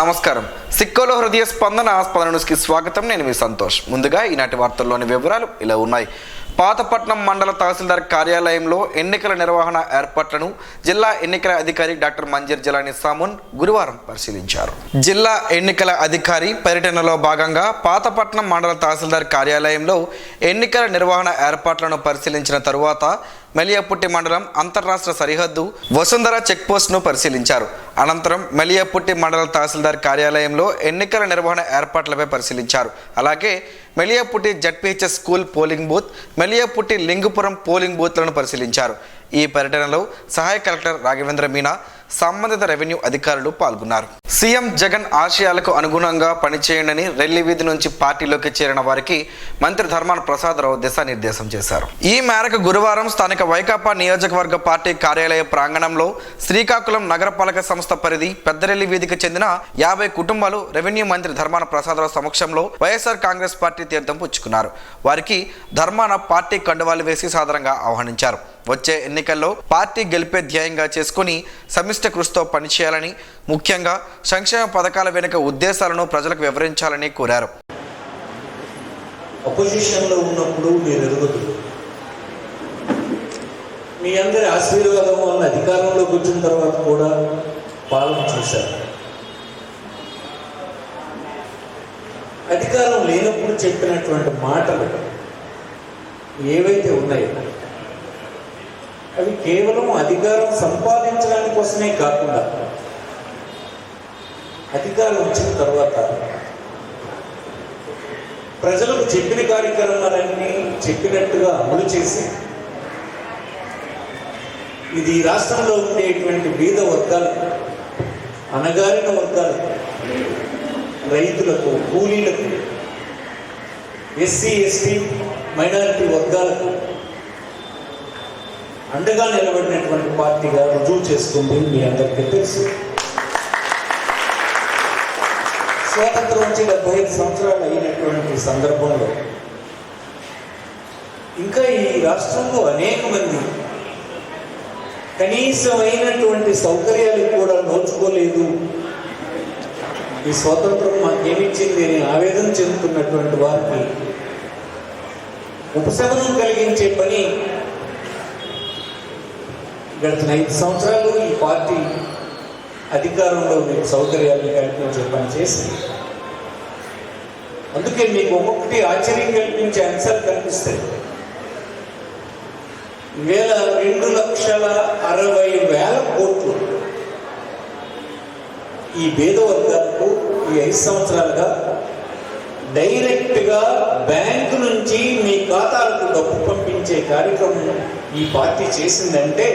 నమస్కారం. సిక్కోలో హృదయ స్పందన న్యూస్కి స్వాగతం. నేను మీ సంతోష్. ముందుగా ఈనాటి వార్తల్లోని వివరాలు ఇలా ఉన్నాయి. పాతపట్నం మండల తహసీల్దార్ కార్యాలయంలో ఎన్నికల నిర్వహణ ఏర్పాట్లను జిల్లా ఎన్నికల అధికారి డాక్టర్ మంజీర్ జలాని సామున్ గురువారం పరిశీలించారు. జిల్లా ఎన్నికల అధికారి పర్యటనలో భాగంగా పాతపట్నం మండల తహసీల్దార్ కార్యాలయంలో ఎన్నికల నిర్వహణ ఏర్పాట్లను పరిశీలించిన తరువాత మెలియాపుట్టి మండలం అంతర్రాష్ట్ర సరిహద్దు వసుంధర చెక్పోస్ట్ను పరిశీలించారు. అనంతరం మెలియాపుట్టి మండల తహసీల్దార్ కార్యాలయంలో ఎన్నికల నిర్వహణ ఏర్పాట్లపై పరిశీలించారు. అలాగే Meliaputti ZPHS school polling booth, Meliaputti Lingupuram polling బూత్లను పరిశీలించారు. ఈ పర్యటనలో సహాయ కలెక్టర్ రాఘవేంద్ర మీనా, సంబంధిత రెవెన్యూ అధికారులు పాల్గొన్నారు. సీఎం జగన్ ఆశయాలకు అనుగుణంగా పనిచేయండి రెల్లి వీధి నుంచి పార్టీలోకి చేరిన వారికి మంత్రి ధర్మాన ప్రసాదరావు దిశానిర్దేశం చేశారు. ఈ మేరకు గురువారం స్థానిక వైకాపా నియోజకవర్గ పార్టీ కార్యాలయ ప్రాంగణంలో శ్రీకాకుళం నగరపాలక సంస్థ పరిధి పెద్దరెల్లి వీధికి చెందిన 50 కుటుంబాలు రెవెన్యూ మంత్రి ధర్మాన ప్రసాదరావు సమక్షంలో వైఎస్ఆర్ కాంగ్రెస్ పార్టీ తీర్థం పుచ్చుకున్నారు. వారికి ధర్మాన పార్టీ కండువాలు వేసి సాదరంగా ఆహ్వానించారు. వచ్చే ఎన్నికల్లో పార్టీ గెలిపే ధ్యేయంగా చేసుకుని సమిష్టి కృషితో పనిచేయాలని, ముఖ్యంగా సంక్షేమ పథకాల వెనుక ఉద్దేశాలను ప్రజలకు వివరించాలని కోరారు. అపోజిషన్లో ఉన్నప్పుడు మీరు ఎదుగుతూ మీ అందరి ఆశీర్వాదం వల్ల అధికారంలోకి వచ్చిన తర్వాత కూడా పాలన చూశారు. అధికారం లేనప్పుడు చెప్పినటువంటి మాటలు ఏవైతే ఉన్నాయో అవి కేవలం అధికారం సంపాదించడానికి కోసమే కాకుండా అధికారం వచ్చిన తర్వాత ప్రజలకు చెప్పిన కార్యక్రమాలన్నీ చెప్పినట్టుగా అమలు చేసి ఇది రాష్ట్రంలో ఉండేటువంటి బీద వర్గాలకు, అణగారిన వర్గాలకు, రైతులకు, కూలీలకు, ఎస్సీ ఎస్టీ మైనారిటీ వర్గాలకు అండగా నిలబడినటువంటి పార్టీగా రుజువు చేసుకుంది. మీ అందరికీ తెలుసు. స్వాతంత్రం వచ్చి 75 సంవత్సరాలు అయినటువంటి సందర్భంలో ఇంకా ఈ రాష్ట్రంలో అనేక మంది కనీసమైనటువంటి సౌకర్యాలు కూడా నోచుకోలేదు. ఈ స్వాతంత్రం మాకేమిచ్చింది అని ఆవేదన చెందుతున్నటువంటి వారికి ఉపశమనం కలిగించే పని గడిచిన 5 సంవత్సరాలు ఈ పార్టీ అధికారంలో మీకు సౌకర్యాలను కల్పించే పని చేసి, అందుకే మీకు ఒక్కొక్కటి ఆశ్చర్యం కల్పించే అంశాలు కనిపిస్తాయి. 2,60,000 కోట్లు ఈ పేద వర్గాలకు ఈ 5 సంవత్సరాలుగా డైరెక్ట్గా బ్యాంకు నుంచి మీ ఖాతాలకు డబ్బు పంపించే కార్యక్రమం ఈ పార్టీ చేసిందంటే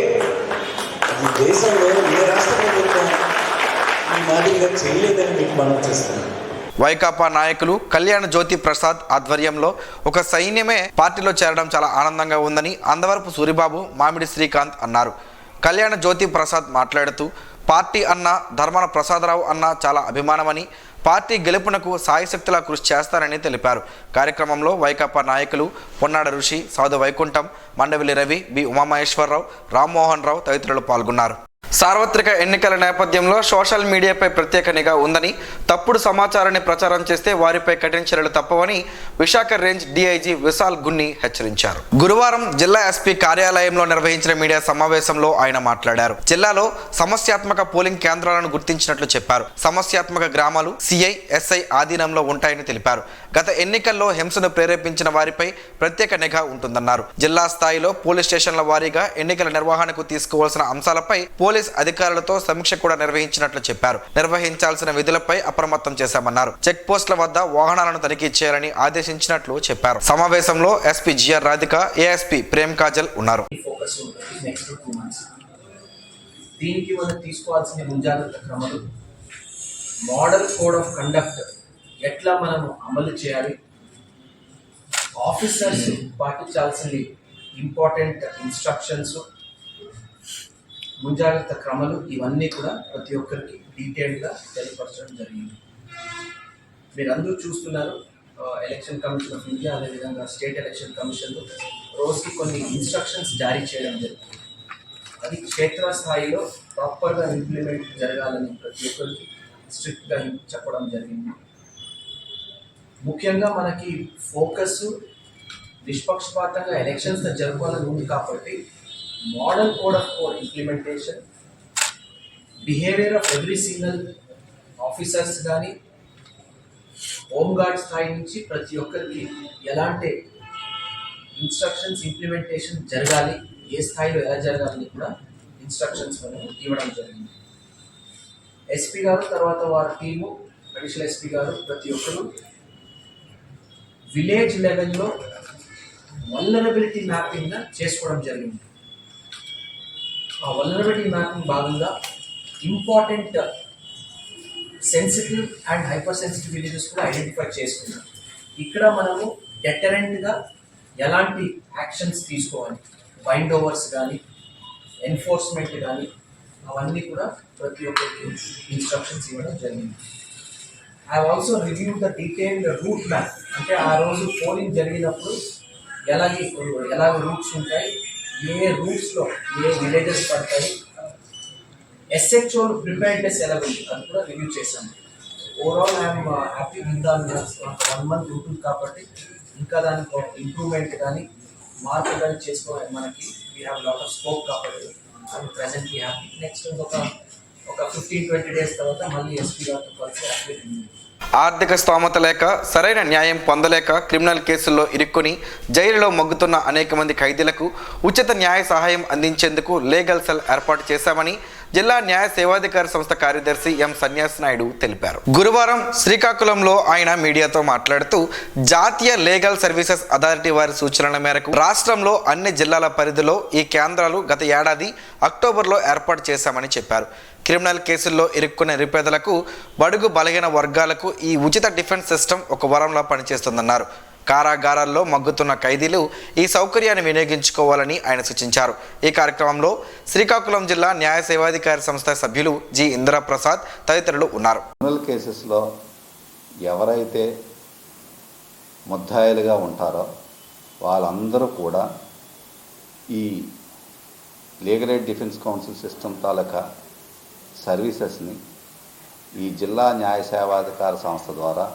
ఈ దేశంలో ఏ రాష్ట్ర ప్రభుత్వం ఈ మాదిరిగా చేయలేదని మీకు మనం చేస్తున్నాం. వైకాపా నాయకులు కళ్యాణ జ్యోతి ప్రసాద్ ఆధ్వర్యంలో ఒక సైన్యమే పార్టీలో చేరడం చాలా ఆనందంగా ఉందని అందవరపు సూరిబాబు, మామిడి శ్రీకాంత్ అన్నారు. కళ్యాణ జ్యోతి ప్రసాద్ మాట్లాడుతూ పార్టీ అన్న ధర్మాన ప్రసాదరావు అన్న చాలా అభిమానమని, పార్టీ గెలుపునకు సాయశక్తులా కృషి చేస్తారని తెలిపారు. కార్యక్రమంలో వైకాపా నాయకులు పొన్నాడ ఋషి, సౌద వైకుంఠం, మండవిలి రవి, బి ఉమామహేశ్వరరావు, రామ్మోహన్ రావు తదితరులు పాల్గొన్నారు. సార్వత్రిక ఎన్నికల నేపథ్యంలో సోషల్ మీడియాపై ప్రత్యేక నిఘా ఉందని, తప్పుడు సమాచారాన్ని ప్రచారం చేస్తే వారిపై కఠిన చర్యలు తప్పవని విశాఖ రేంజ్ డీఐజీ విశాల్ గున్ని హెచ్చరించారు. గురువారం జిల్లా ఎస్పీ కార్యాలయంలో నిర్వహించిన మీడియా సమావేశంలో ఆయన మాట్లాడారు. జిల్లాలో సమస్యాత్మక పోలింగ్ కేంద్రాలను గుర్తించినట్లు చెప్పారు. సమస్యాత్మక గ్రామాలు సిఐ, ఎస్ఐ ఆధీనంలో ఉంటాయని తెలిపారు. గత ఎన్నికల్లో హింసను ప్రేరేపించిన వారిపై ప్రత్యేక నిఘా ఉంటుందన్నారు. జిల్లా స్థాయిలో పోలీస్ స్టేషన్ల వారీగా ఎన్నికల నిర్వహణకు తీసుకోవాల్సిన అంశాలపై పోలీస్ అధికారులతో సమీక్ష కూడా నిర్వహించినట్లు చెప్పారు. నిర్వహించాల్సిన విధులపై అప్రమత్తం చేశామన్నారు. చెక్ పోస్టుల వద్ద వాహనాలను తనిఖీ చేయాలని ఆదేశించినట్లు చెప్పారు. సమావేశంలో SP G R Radhika, ASP Prem Kajal ఉన్నారు. దీనికి మనం తీసుకోవాల్సిన ముంజాగ్రత్త క్రమాలు, మోడల్ కోడ్ ఆఫ్ కండక్ట్ ఎట్లా మనం అమలు చేయాలి, ఆఫీసర్స్ పాటించాల్సిన ఇంపార్టెంట్ ఇన్స్ట్రక్షన్స్, ముంజాగ్రత్త క్రమాలు, ఇవన్నీ కూడా ప్రతి ఒక్కరికి డీటెయిల్గా తెలియపరచడం జరిగింది. మీరందరూ చూస్తున్నారు, ఎలక్షన్ కమిషన్ ఆఫ్ ఇండియా అదేవిధంగా స్టేట్ ఎలక్షన్ కమిషన్ రోజుకి కొన్ని ఇన్స్ట్రక్షన్స్ జారీ చేయడం జరుగుతుంది. అది క్షేత్రస్థాయిలో ప్రాపర్గా ఇంప్లిమెంట్ జరగాలని ప్రతి ఒక్కరికి స్ట్రిక్ట్గా చెప్పడం జరిగింది. ముఖ్యంగా మనకి ఫోకస్ నిష్పక్షపాతంగా ఎలక్షన్స్ జరపాలని ఉంది కాబట్టి model code of implementation, behaviour of every single officers కానీ హోమ్ గార్డ్ స్థాయి నుంచి ప్రతి ఒక్కరికి ఎలాంటి ఇన్స్ట్రక్షన్స్ ఇంప్లిమెంటేషన్ జరగాలి, ఏ స్థాయిలో ఎలా జరగాలని కూడా ఇన్స్ట్రక్షన్స్ మనం ఇవ్వడం జరిగింది. ఎస్పీ గారు తర్వాత వారి టీము, అడిషనల్ ఎస్పీ గారు ప్రతి ఒక్కరు విలేజ్ లెవెల్లో వల్నరబిలిటీ మ్యాపింగ్ చేసుకోవడం జరిగింది. ఆ వల్నరబిలిటీ మ్యాపింగ్ భాగంగా important sensitive and hyper sensitive villages కూడా ఐడెంటిఫై చేసుకున్నాం. ఇక్కడ మనము డెటరెంట్గా ఎలాంటి యాక్షన్స్ తీసుకోవాలి, బైండ్ ఓవర్స్ కానీ ఎన్ఫోర్స్మెంట్ కానీ అవన్నీ కూడా ప్రతి ఒక్కరికి ఇన్స్ట్రక్షన్స్ ఇవ్వడం జరిగింది. I also review the detailed route map, అంటే ఆ రోజు పోలింగ్ జరిగినప్పుడు ఎలాగ రూట్స్ ఉంటాయి, ఏ రూట్స్లో ఏ విలేజెస్ పడతాయి, ఎస్హెచ్ఓ ప్రిపేర్నెస్ ఎలా ఉంది అది కూడా రివ్యూ చేశాము. Overall I'm happy with the 1 month ఉంటుంది కాబట్టి ఇంకా దానికి ఇంప్రూవ్మెంట్ కానీ మార్పు కానీ చేసుకోవాలి. మనకి we have lot of scope కాబట్టి ఐఎమ్ ప్రెజెంట్లీ హ్యాపీ. నెక్స్ట్ ఒక 15-20 days తర్వాత మళ్ళీ ఎస్పీ గారితో కలిసి యాక్టివ్. ఆర్థిక స్తోమత లేక సరైన న్యాయం పొందలేక క్రిమినల్ కేసుల్లో ఇరుక్కుని జైలులో మగ్గుతున్న అనేక మంది ఖైదీలకు ఉచిత న్యాయ సహాయం అందించేందుకు లీగల్ సెల్ ఏర్పాటు చేశామని జిల్లా న్యాయ సేవాధికారి సంస్థ కార్యదర్శి ఎం సన్యాసి నాయుడు తెలిపారు. గురువారం శ్రీకాకుళంలో ఆయన మీడియాతో మాట్లాడుతూ జాతీయ లీగల్ సర్వీసెస్ అథారిటీ వారి సూచనల మేరకు రాష్ట్రంలో అన్ని జిల్లాల పరిధిలో ఈ కేంద్రాలు గత ఏడాది అక్టోబర్లో ఏర్పాటు చేశామని చెప్పారు. క్రిమినల్ కేసుల్లో ఇరుక్కున్న నిరుపేదలకు, బడుగు బలహీన వర్గాలకు ఈ ఉచిత డిఫెన్స్ సిస్టమ్ ఒక వరంలా పనిచేస్తుందన్నారు. కారాగారాల్లో మగ్గుతున్న ఖైదీలు ఈ సౌకర్యాన్ని వినియోగించుకోవాలని ఆయన సూచించారు. ఈ కార్యక్రమంలో శ్రీకాకుళం జిల్లా న్యాయ సేవాధికారి సంస్థ సభ్యులు జి ఇంద్రప్రసాద్ తదితరులు ఉన్నారు. క్రిమినల్ కేసెస్లో ఎవరైతే ముద్దాయిలుగా ఉంటారో వాళ్ళందరూ కూడా ఈ legal aid defence council system తాలూకా సర్వీసెస్ని ఈ జిల్లా న్యాయ సేవాధికార సంస్థ ద్వారా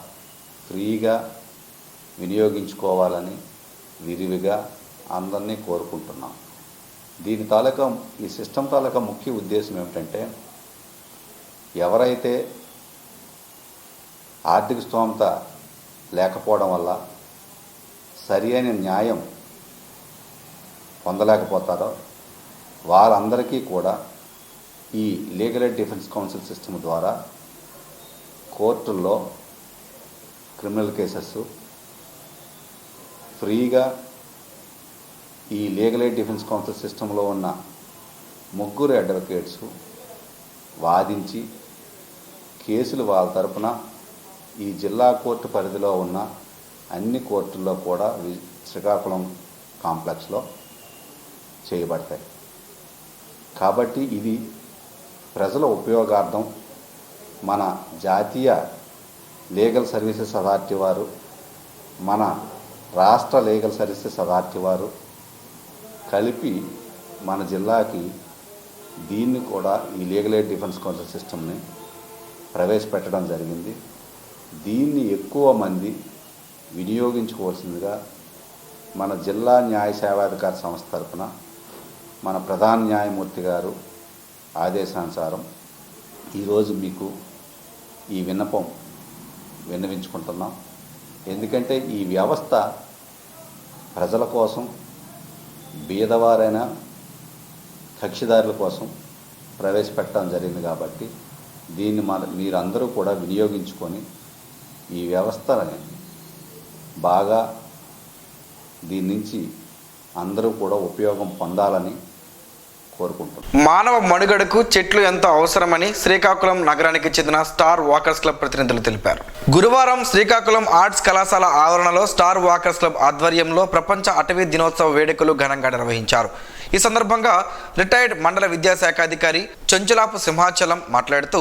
ఫ్రీగా వినియోగించుకోవాలని విరివిగా అందరినీ కోరుకుంటున్నాం. దీని తాలూకా ఈ సిస్టమ్ తాలూకా ముఖ్య ఉద్దేశం ఏమిటంటే ఎవరైతే ఆర్థిక స్తోమత లేకపోవడం వల్ల సరి అయిన న్యాయం పొందలేకపోతారో వారందరికీ కూడా ఈ legal aid defence council system ద్వారా కోర్టుల్లో క్రిమినల్ కేసెస్ ఫ్రీగా ఈ లీగల్ ఎయిడ్ డిఫెన్స్ కౌన్సిల్ సిస్టంలో ఉన్న 3 అడ్వకేట్స్ వాదించి కేసులు వాళ్ళ తరపున ఈ జిల్లా కోర్టు పరిధిలో ఉన్న అన్ని కోర్టుల్లో కూడా శ్రీకాకుళం కాంప్లెక్స్లో చేయబడతాయి. కాబట్టి ఇది ప్రజల ఉపయోగార్థం మన జాతీయ లీగల్ సర్వీసెస్ అథారిటీ వారు, మన రాష్ట్ర లీగల్ సర్వీసెస్ అథారిటీ వారు కలిపి మన జిల్లాకి దీన్ని కూడా ఈ లీగల్ ఎయిడ్ డిఫెన్స్ కౌన్సిల్ సిస్టమ్ని ప్రవేశపెట్టడం జరిగింది. దీన్ని ఎక్కువ మంది వినియోగించుకోవాల్సిందిగా మన జిల్లా న్యాయ సేవాధికార సంస్థ తరపున మన ప్రధాన న్యాయమూర్తి గారు ఆదేశానుసారం ఈరోజు మీకు ఈ విన్నపం విన్నవించుకుంటున్నాం. ఎందుకంటే ఈ వ్యవస్థ ప్రజల కోసం, బీదవారైన కక్షిదారుల కోసం ప్రవేశపెట్టడం జరిగింది. కాబట్టి దీన్ని మీరందరూ కూడా వినియోగించుకొని ఈ వ్యవస్థని బాగా దీని నుంచి అందరూ కూడా ఉపయోగం పొందాలని కోరుకుంటున్నాం. మానవ మనుగడకు చెట్లు ఎంతో అవసరమని శ్రీకాకుళం నగరానికి చెందిన స్టార్ వాకర్స్ క్లబ్ ప్రతినిధులు తెలిపారు. గురువారం శ్రీకాకుళం ఆర్ట్స్ కళాశాల ఆవరణలో స్టార్ వాకర్స్ క్లబ్ ఆధ్వర్యంలో ప్రపంచ అటవీ దినోత్సవ వేడుకలు ఘనంగా నిర్వహించారు. ఈ సందర్భంగా రిటైర్డ్ మండల విద్యాశాఖ అధికారి చెంచులాపు సింహాచలం మాట్లాడుతూ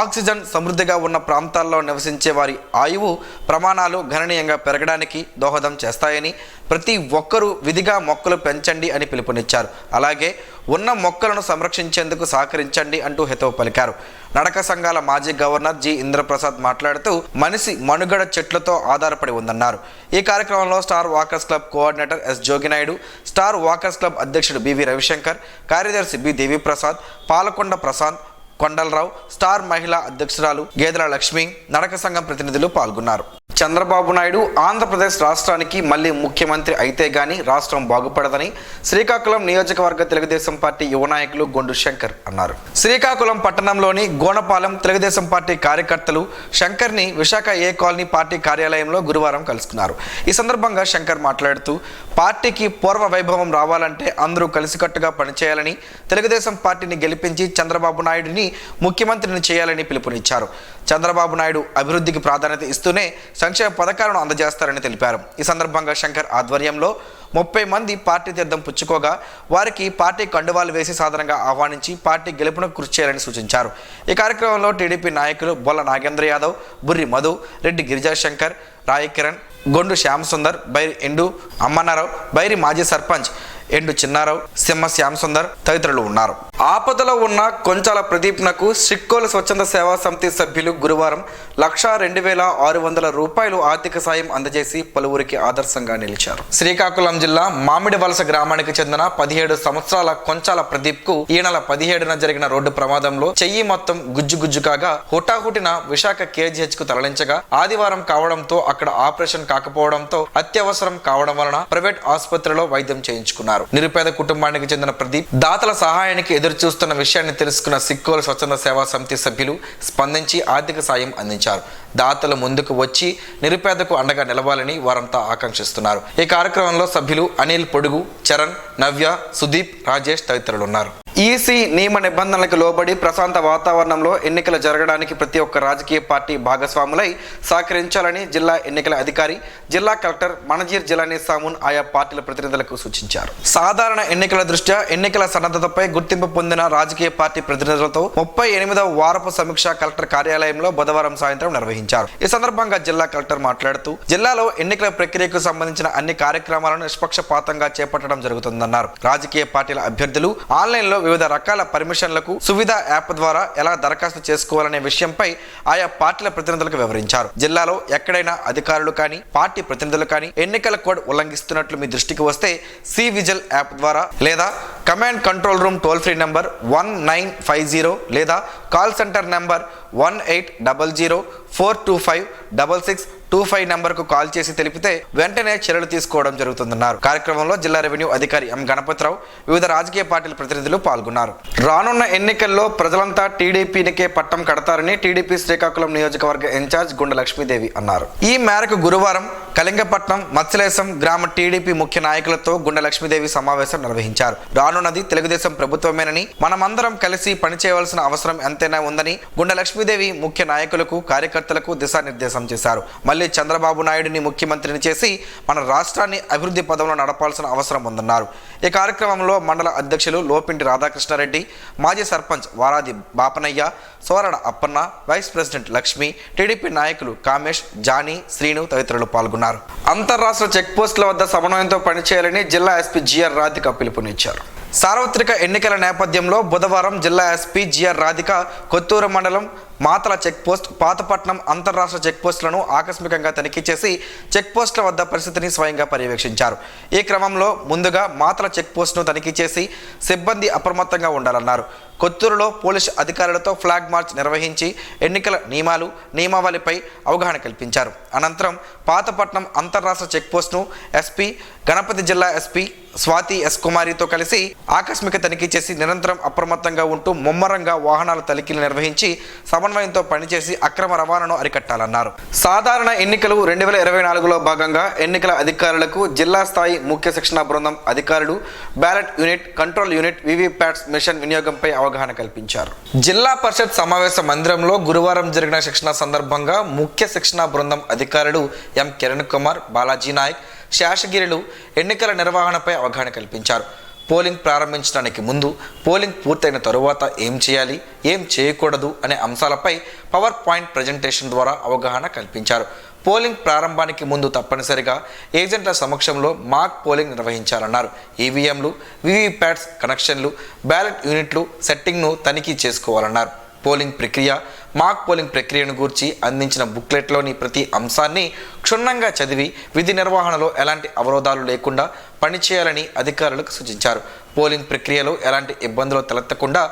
ఆక్సిజన్ సమృద్ధిగా ఉన్న ప్రాంతాల్లో నివసించే వారి ఆయువు ప్రమాణాలు గణనీయంగా పెరగడానికి దోహదం చేస్తాయని, ప్రతి ఒక్కరూ విధిగా మొక్కలు పెంచండి అని పిలుపునిచ్చారు. అలాగే ఉన్న మొక్కలను సంరక్షించేందుకు సహకరించండి అంటూ హితవు పలికారు. నడక సంఘాల మాజీ గవర్నర్ జి ఇంద్రప్రసాద్ మాట్లాడుతూ మనిషి మనుగడ చెట్లతో ఆధారపడి ఉందన్నారు. ఈ కార్యక్రమంలో star walkers club coordinator yes Jogi Naidu, star walkers club అధ్యక్షుడు బివి రవిశంకర్, కార్యదర్శి బి దేవిప్రసాద్, పాలకొండ ప్రశాంత్, కొండలరావు, స్టార్ మహిళా అధ్యక్షురాలు గేదెల లక్ష్మి, నడక సంఘం ప్రతినిధులు పాల్గొన్నారు. చంద్రబాబు నాయుడు ఆంధ్రప్రదేశ్ రాష్ట్రానికి మళ్ళీ ముఖ్యమంత్రి అయితే గాని రాష్ట్రం బాగుపడదని శ్రీకాకుళం నియోజకవర్గ తెలుగుదేశం పార్టీ యువ నాయకులు గొండు శంకర్ అన్నారు. శ్రీకాకుళం పట్టణంలోని గోనపాలెం తెలుగుదేశం పార్టీ కార్యకర్తలు శంకర్ని విశాఖ ఏ కాలనీ పార్టీ కార్యాలయంలో గురువారం కలుసుకున్నారు. ఈ సందర్భంగా శంకర్ మాట్లాడుతూ పార్టీకి పూర్వ వైభవం రావాలంటే అందరూ కలిసికట్టుగా పనిచేయాలని, తెలుగుదేశం పార్టీని గెలిపించి చంద్రబాబు నాయుడిని ముఖ్యమంత్రిని చేయాలని పిలుపునిచ్చారు. చంద్రబాబు నాయుడు అభివృద్ధికి ప్రాధాన్యత ఇస్తూనే సంక్షేమ పథకాలను అందజేస్తారని తెలిపారు. ఈ సందర్భంగా శంకర్ ఆధ్వర్యంలో 30 మంది పార్టీ తీర్థం పుచ్చుకోగా వారికి పార్టీ కండువాలు వేసి సాధారణంగా ఆహ్వానించి పార్టీ గెలుపును కృషి చేయాలని సూచించారు. ఈ కార్యక్రమంలో టీడీపీ నాయకులు బొల్ల నాగేంద్ర యాదవ్, బుర్రి మధు, రెడ్డి గిరిజాశంకర్, రాయి కిరణ్, గొండు శ్యామ్ సుందర్, బైరి ఎండు అమ్మన్నారావు, బైరి మాజీ సర్పంచ్ ఎండు చిన్నారావు, సింహ శ్యామ్ సుందర్ తదితరులు ఉన్నారు. ఆపదలో ఉన్న కొంచాల ప్రదీప్నకు సిక్కోలు స్వచ్ఛంద సేవా సమితి సభ్యులు గురువారం 1,02,600 రూపాయలు ఆర్థిక సాయం అందజేసి పలువురికి ఆదర్శంగా నిలిచారు. శ్రీకాకుళం జిల్లా మామిడి వలస గ్రామానికి చెందిన 17 సంవత్సరాల కొంచాల ప్రదీప్ కు ఈ నెల 17న జరిగిన రోడ్డు ప్రమాదంలో చెయ్యి మొత్తం గుజ్జు కాగా హుటాహుటిన విశాఖ కేజీహెచ్ కు తరలించగా ఆదివారం కావడంతో అక్కడ ఆపరేషన్ కాకపోవడంతో అత్యవసరం కావడం వలన ప్రైవేట్ ఆసుపత్రిలో వైద్యం చేయించుకున్నారు. నిరుపేద కుటుంబానికి చెందిన ప్రదీప్ దాతల సహాయానికి ఎదురు చూస్తున్న విషయాన్ని తెలుసుకున్న సిక్కోలు స్వచ్ఛంద సేవా సమితి సభ్యులు స్పందించి ఆర్థిక సాయం అందించారు. దాతలు ముందుకు వచ్చి నిరుపేదకు అండగా నిలవాలని వారంతా ఆకాంక్షిస్తున్నారు. ఈ కార్యక్రమంలో సభ్యులు అనిల్ పొడుగు, చరణ్, నవ్య, సుదీప్, రాజేష్ తదితరులు ఉన్నారు. ఈసీ నియమ నిబంధనలకు లోబడి ప్రశాంత వాతావరణంలో ఎన్నికలు జరగడానికి ప్రతి ఒక్క రాజకీయ పార్టీ భాగస్వాములై సహకరించాలని జిల్లా ఎన్నికల అధికారి, జిల్లా కలెక్టర్ మనజీర్ జిలానీ సామున్ ఆయా పార్టీల ప్రతినిధులకు సూచించారు. సాధారణ ఎన్నికల దృష్ట్యా ఎన్నికల సన్నద్ధతపై గుర్తింపు పొందిన రాజకీయ పార్టీ ప్రతినిధులతో 38వ వారపు సమీక్ష కలెక్టర్ కార్యాలయంలో బుధవారం సాయంత్రం నిర్వహించారు. ఈ సందర్భంగా జిల్లా కలెక్టర్ మాట్లాడుతూ జిల్లాలో ఎన్నికల ప్రక్రియకు సంబంధించిన అన్ని కార్యక్రమాలను నిష్పక్షపాతంగా చేపట్టడం జరుగుతుందన్నారు. రాజకీయ పార్టీల అభ్యర్థులు ఆన్లైన్లో వివిధ రకాల పర్మిషన్లకు సువిధ యాప్ ద్వారా ఎలా దరఖాస్తు చేసుకోవాలనే విషయంపై ఆయా పార్టీల ప్రతినిధులకు వివరించారు. జిల్లాలో ఎక్కడైనా అధికారులు కానీ పార్టీ ప్రతినిధులు కానీ ఎన్నికల కోడ్ ఉల్లంఘిస్తున్నట్లు మీ దృష్టికి వస్తే సి విజిల్ యాప్ ద్వారా లేదా command control room toll free number 1950 లేదా కాల్ సెంటర్ నంబర్ 1800-425-6625 నంబర్కు కాల్ చేసి తెలిపితే వెంటనే చర్యలు తీసుకోవడం జరుగుతుందన్నారు. కార్యక్రమంలో జిల్లా రెవెన్యూ అధికారి ఎం గణపతిరావు, వివిధ రాజకీయ పార్టీల ప్రతినిధులు పాల్గొన్నారు. రానున్న ఎన్నికల్లో ప్రజలంతా టీడీపీనికే పట్టం కడతారని టీడీపీ శ్రీకాకుళం నియోజకవర్గ ఇన్ఛార్జ్ గుండ లక్ష్మీదేవి అన్నారు. ఈ మేరకు గురువారం కళింగపట్నం మత్స్యలేశం గ్రామ టీడీపీ ముఖ్య నాయకులతో గుండ లక్ష్మీదేవి సమావేశం నిర్వహించారు. రానున్నది తెలుగుదేశం ప్రభుత్వమేనని మనమందరం కలిసి పనిచేయవలసిన అవసరం ఎంతైనా ఉందని గుండ లక్ష్మీదేవి ముఖ్య నాయకులకు, కార్యకర్తలకు దిశానిర్దేశం చేశారు. మళ్ళీ చంద్రబాబు నాయుడిని ముఖ్యమంత్రిని చేసి మన రాష్ట్రాన్ని అభివృద్ధి పదంలో నడపాల్సిన అవసరం ఉందన్నారు. ఈ కార్యక్రమంలో మండల అధ్యక్షులు లోపింటి రాధాకృష్ణారెడ్డి, మాజీ sarpanch Varadi Bapanayya, Sorada Appanna, vice president Lakshmi, TDP నాయకులు కామేష్, జానీ, శ్రీను తదితరులు పాల్గొన్నారు. అంతర్రాష్ట్ర చెక్ పోస్టుల వద్ద సమన్వయంతో పనిచేయాలని జిల్లా ఎస్పీ జిఆర్ రాధిక పిలుపునిచ్చారు. సార్వత్రిక ఎన్నికల నేపథ్యంలో బుధవారం జిల్లా ఎస్పీ జిఆర్ రాధిక కొత్తూరు మండలం మాతల చెక్పోస్ట్, పాతపట్నం అంతర్రాష్ట్ర చెక్పోస్టులను ఆకస్మికంగా తనిఖీ చేసి చెక్పోస్టుల వద్ద పరిస్థితిని స్వయంగా పర్యవేక్షించారు. ఈ క్రమంలో ముందుగా మాతల చెక్పోస్టును తనిఖీ చేసి సిబ్బంది అప్రమత్తంగా ఉండాలన్నారు. కొత్తూరులో పోలీసు అధికారులతో ఫ్లాగ్ మార్చ్ నిర్వహించి ఎన్నికల నియమాలు, నియమావళిపై అవగాహన కల్పించారు. అనంతరం పాతపట్నం అంతర్రాష్ట్ర చెక్పోస్టును ఎస్పీ, గణపతి జిల్లా ఎస్పీ స్వాతి ఎస్ కుమారితో కలిసి ఆకస్మిక తనిఖీ చేసి నిరంతరం అప్రమత్తంగా ఉంటూ ముమ్మరంగా వాహనాల తనిఖీలు నిర్వహించి సమన్వయంతో పనిచేసి అక్రమ రవాణాను అరికట్టాలన్నారు. సాధారణ ఎన్నికలు 2024లో భాగంగా ఎన్నికల అధికారులకు జిల్లా స్థాయి ముఖ్య శిక్షణ బృందం అధికారులు ballot unit, control unit, VVPATs machine వినియోగంపై అవగాహన కల్పించారు. జిల్లా పరిషత్ సమావేశ మందిరంలో గురువారం జరిగిన శిక్షణ సందర్భంగా ముఖ్య శిక్షణ బృందం అధికారులు ఎం కిరణ్ కుమార్, బాలాజీ నాయక్, శేషగిరిలు ఎన్నికల నిర్వహణపై అవగాహన కల్పించారు. పోలింగ్ ప్రారంభించడానికి ముందు, పోలింగ్ పూర్తయిన తరువాత ఏం చేయాలి, ఏం చేయకూడదు అనే అంశాలపై పవర్ పాయింట్ ప్రజెంటేషన్ ద్వారా అవగాహన కల్పించారు. పోలింగ్ ప్రారంభానికి ముందు తప్పనిసరిగా ఏజెంట్ల సమక్షంలో మాక్ పోలింగ్ నిర్వహించాలన్నారు. ఈవీఎంలు, వీవీప్యాట్స్ కనెక్షన్లు, బ్యాలెట్ యూనిట్లు సెట్టింగ్ను తనిఖీ చేసుకోవాలన్నారు. పోలింగ్ ప్రక్రియ, మాక్ పోలింగ్ ప్రక్రియను గూర్చి అందించిన బుక్లెట్లోని ప్రతి అంశాన్ని క్షుణ్ణంగా చదివి విధి నిర్వహణలో ఎలాంటి అవరోధాలు లేకుండా పనిచేయాలని అధికారులకు సూచించారు. పోలింగ్ ప్రక్రియలో ఎలాంటి ఇబ్బందులు తలెత్తకుండా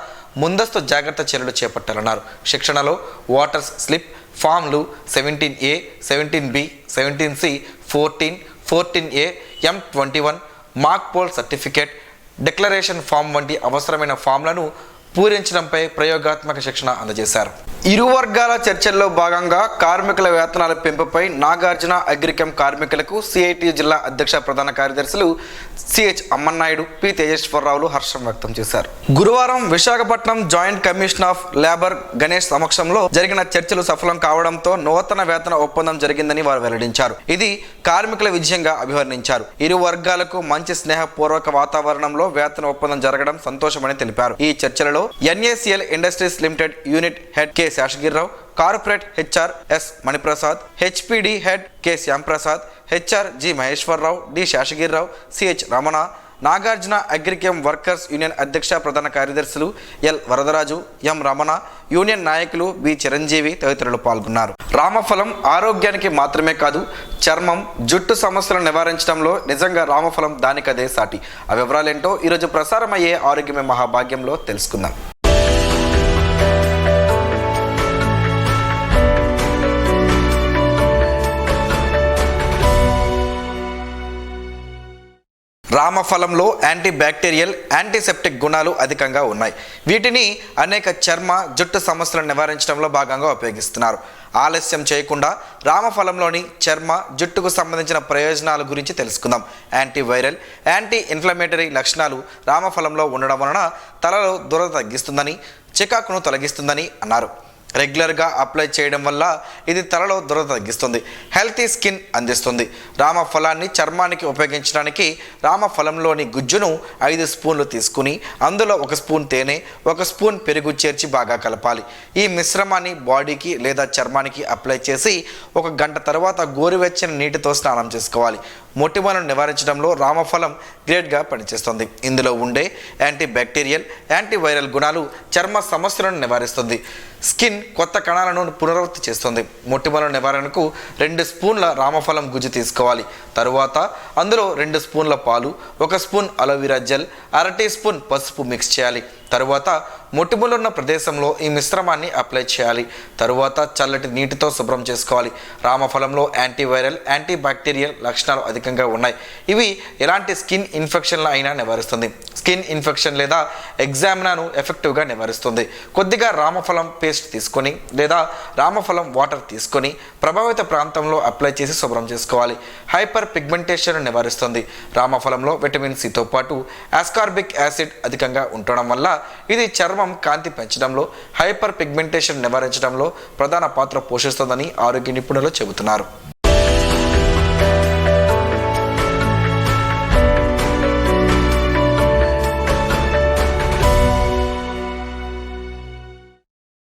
ముందస్తు జాగ్రత్త చర్యలు చేపట్టాలన్నారు. శిక్షణలో ఓటర్స్ స్లిప్, ఫామ్లు 17A, 17B, 17C, 14, 14A, M21, mock poll certificate, declaration form వంటి అవసరమైన ఫామ్లను పూరించడంపై ప్రయోగాత్మక శిక్షణ అందజేశారు. ఇరు వర్గాల చర్చల్లో భాగంగా కార్మికుల వేతనాల పెంపుపై నాగార్జున అగ్రికెమ్ కార్మికులకు సిఐటి జిల్లా అధ్యక్ష ప్రధాన కార్యదర్శులు సిహెచ్ అమ్మన్నాయుడు, పి తేజేశ్వరరావులు హర్షం వ్యక్తం చేశారు. గురువారం Visakhapatnam joint commission of labour Ganesh సమక్షంలో జరిగిన చర్చలు సఫలం కావడంతో నూతన వేతన ఒప్పందం జరిగిందని వారు వెల్లడించారు. ఇది కార్మికుల విజయంగా అభివర్ణించారు. ఇరు వర్గాలకు మంచి స్నేహపూర్వక వాతావరణంలో వేతన ఒప్పందం జరగడం సంతోషమని తెలిపారు. ఈ చర్చలలో NACL industries limited unit head K Sheshagirirao, corporate HR S Maniprasad, HPD head K Shyamprasad, HR G Maheswararao, D Sheshagirirao, CH Ramana, Nagarjuna Agrichem workers union అధ్యక్ష ప్రధాన కార్యదర్శులు L Varadaraju, M Ramana, union నాయకులు బి చిరంజీవి తదితరులు పాల్గొన్నారు. రామఫలం ఆరోగ్యానికి మాత్రమే కాదు, చర్మం, జుట్టు సమస్యలను నివారించడంలో నిజంగా రామఫలం దానికదే సాటి. ఆ వివరాలేంటో ఈరోజు ప్రసారమయ్యే ఆరోగ్యమే మహాభాగ్యంలో తెలుసుకుందాం. రామఫలంలో యాంటీ బ్యాక్టీరియల్, యాంటీసెప్టిక్ గుణాలు అధికంగా ఉన్నాయి. వీటిని అనేక చర్మ, జుట్టు సమస్యలను నివారించడంలో భాగంగా ఉపయోగిస్తున్నారు. ఆలస్యం చేయకుండా రామఫలంలోని చర్మ, జుట్టుకు సంబంధించిన ప్రయోజనాల గురించి తెలుసుకుందాం. యాంటీవైరల్, యాంటీ ఇన్ఫ్లమేటరీ లక్షణాలు రామఫలంలో ఉండడం వలన తలలో దురద తగ్గిస్తుందని, చికాకును తొలగిస్తుందని అన్నారు. రెగ్యులర్గా అప్లై చేయడం వల్ల ఇది తలలో దురద తగ్గిస్తుంది, హెల్తీ స్కిన్ అందిస్తుంది. రామఫలాన్ని చర్మానికి ఉపయోగించడానికి రామఫలంలోని గుజ్జును 5 స్పూన్లు తీసుకుని అందులో 1 స్పూన్ తేనె, 1 స్పూన్ పెరుగు చేర్చి బాగా కలపాలి. ఈ మిశ్రమాన్ని బాడీకి లేదా చర్మానికి అప్లై చేసి 1 గంట తర్వాత గోరువెచ్చని నీటితో స్నానం చేసుకోవాలి. మొటిమలను నివారించడంలో రామఫలం గ్రేట్గా పనిచేస్తుంది. ఇందులో ఉండే యాంటీ బ్యాక్టీరియల్, యాంటీవైరల్ గుణాలు చర్మ సమస్యలను నివారిస్తుంది, స్కిన్ కొత్త కణాలను పునరుత్పత్తి చేస్తుంది. మొటిమల నివారణకు 2 స్పూన్ల రామఫలం గుజ్జు తీసుకోవాలి. తరువాత అందులో 2 స్పూన్ల పాలు, 1 spoon aloe vera gel, 1/2 teaspoon పసుపు మిక్స్ చేయాలి. తరువాత మొటిమలున్న ప్రదేశంలో ఈ మిశ్రమాన్ని అప్లై చేయాలి. తరువాత చల్లటి నీటితో శుభ్రం చేసుకోవాలి. రామఫలంలో యాంటీవైరల్, యాంటీ బ్యాక్టీరియల్ లక్షణాలు అధికంగా ఉన్నాయి. ఇవి ఎలాంటి స్కిన్ ఇన్ఫెక్షన్లు అయినా నివారిస్తుంది. స్కిన్ ఇన్ఫెక్షన్ లేదా ఎగ్జామినాను ఎఫెక్టివ్గా నివారిస్తుంది. కొద్దిగా రామఫలం పేస్ట్ తీసుకొని లేదా రామఫలం వాటర్ తీసుకొని ప్రభావిత ప్రాంతంలో అప్లై చేసి శుభ్రం చేసుకోవాలి. హైపర్ పిగ్మెంటేషన్ నివారిస్తుంది. రామఫలంలో విటమిన్ సితో పాటు ఆస్కార్బిక్ యాసిడ్ అధికంగా ఉండడం వల్ల ఇది చర్మం కాంతి పెంచడంలో, హైపర్ పిగ్మెంటేషన్ నివారించడంలో ప్రధాన పాత్ర పోషిస్తుందని ఆరోగ్య నిపుణులు చెబుతున్నారు.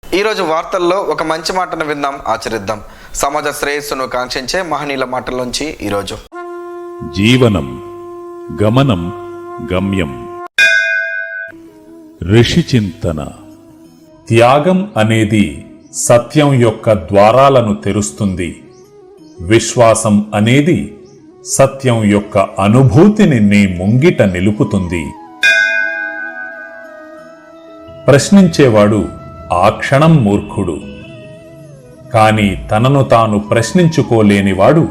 ఈరోజు వార్తల్లో ఒక మంచి మాటను విందాం, ఆచరిద్దాం. సమాజ శ్రేయస్సును కాంక్షించే మహనీయుల మాటల్లోంచి ఈరోజు. జీవనం గమనం గమ్యం. ఋషి చింతన. త్యాగం అనేది సత్యం యొక్క ద్వారాలను తెరుస్తుంది. విశ్వాసం అనేది సత్యం యొక్క అనుభూతిని నీ ముంగిట నిలుపుతుంది. ప్రశ్నించేవాడు ఆ క్షణం మూర్ఖుడు, కాని తనను తాను ప్రశ్నించుకోలేనివాడు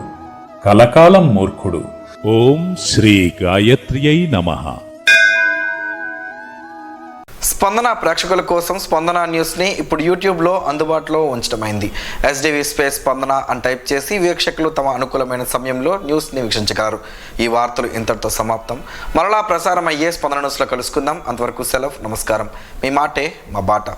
కలకాలం మూర్ఖుడు. ఓం శ్రీ గాయత్ర్యై నమః. స్పందన ప్రేక్షకుల కోసం స్పందన న్యూస్ని ఇప్పుడు యూట్యూబ్లో అందుబాటులో ఉంచడమైంది. SDV స్పేస్ స్పందన అని టైప్ చేసి వీక్షకులు తమ అనుకూలమైన సమయంలో న్యూస్ని వీక్షించగలరు. ఈ వార్తలు ఇంతటితో సమాప్తం. మరలా ప్రసారం అయ్యే స్పందన న్యూస్లో కలుసుకుందాం. అంతవరకు సెలవు, నమస్కారం. మీ మాటే మా బాట.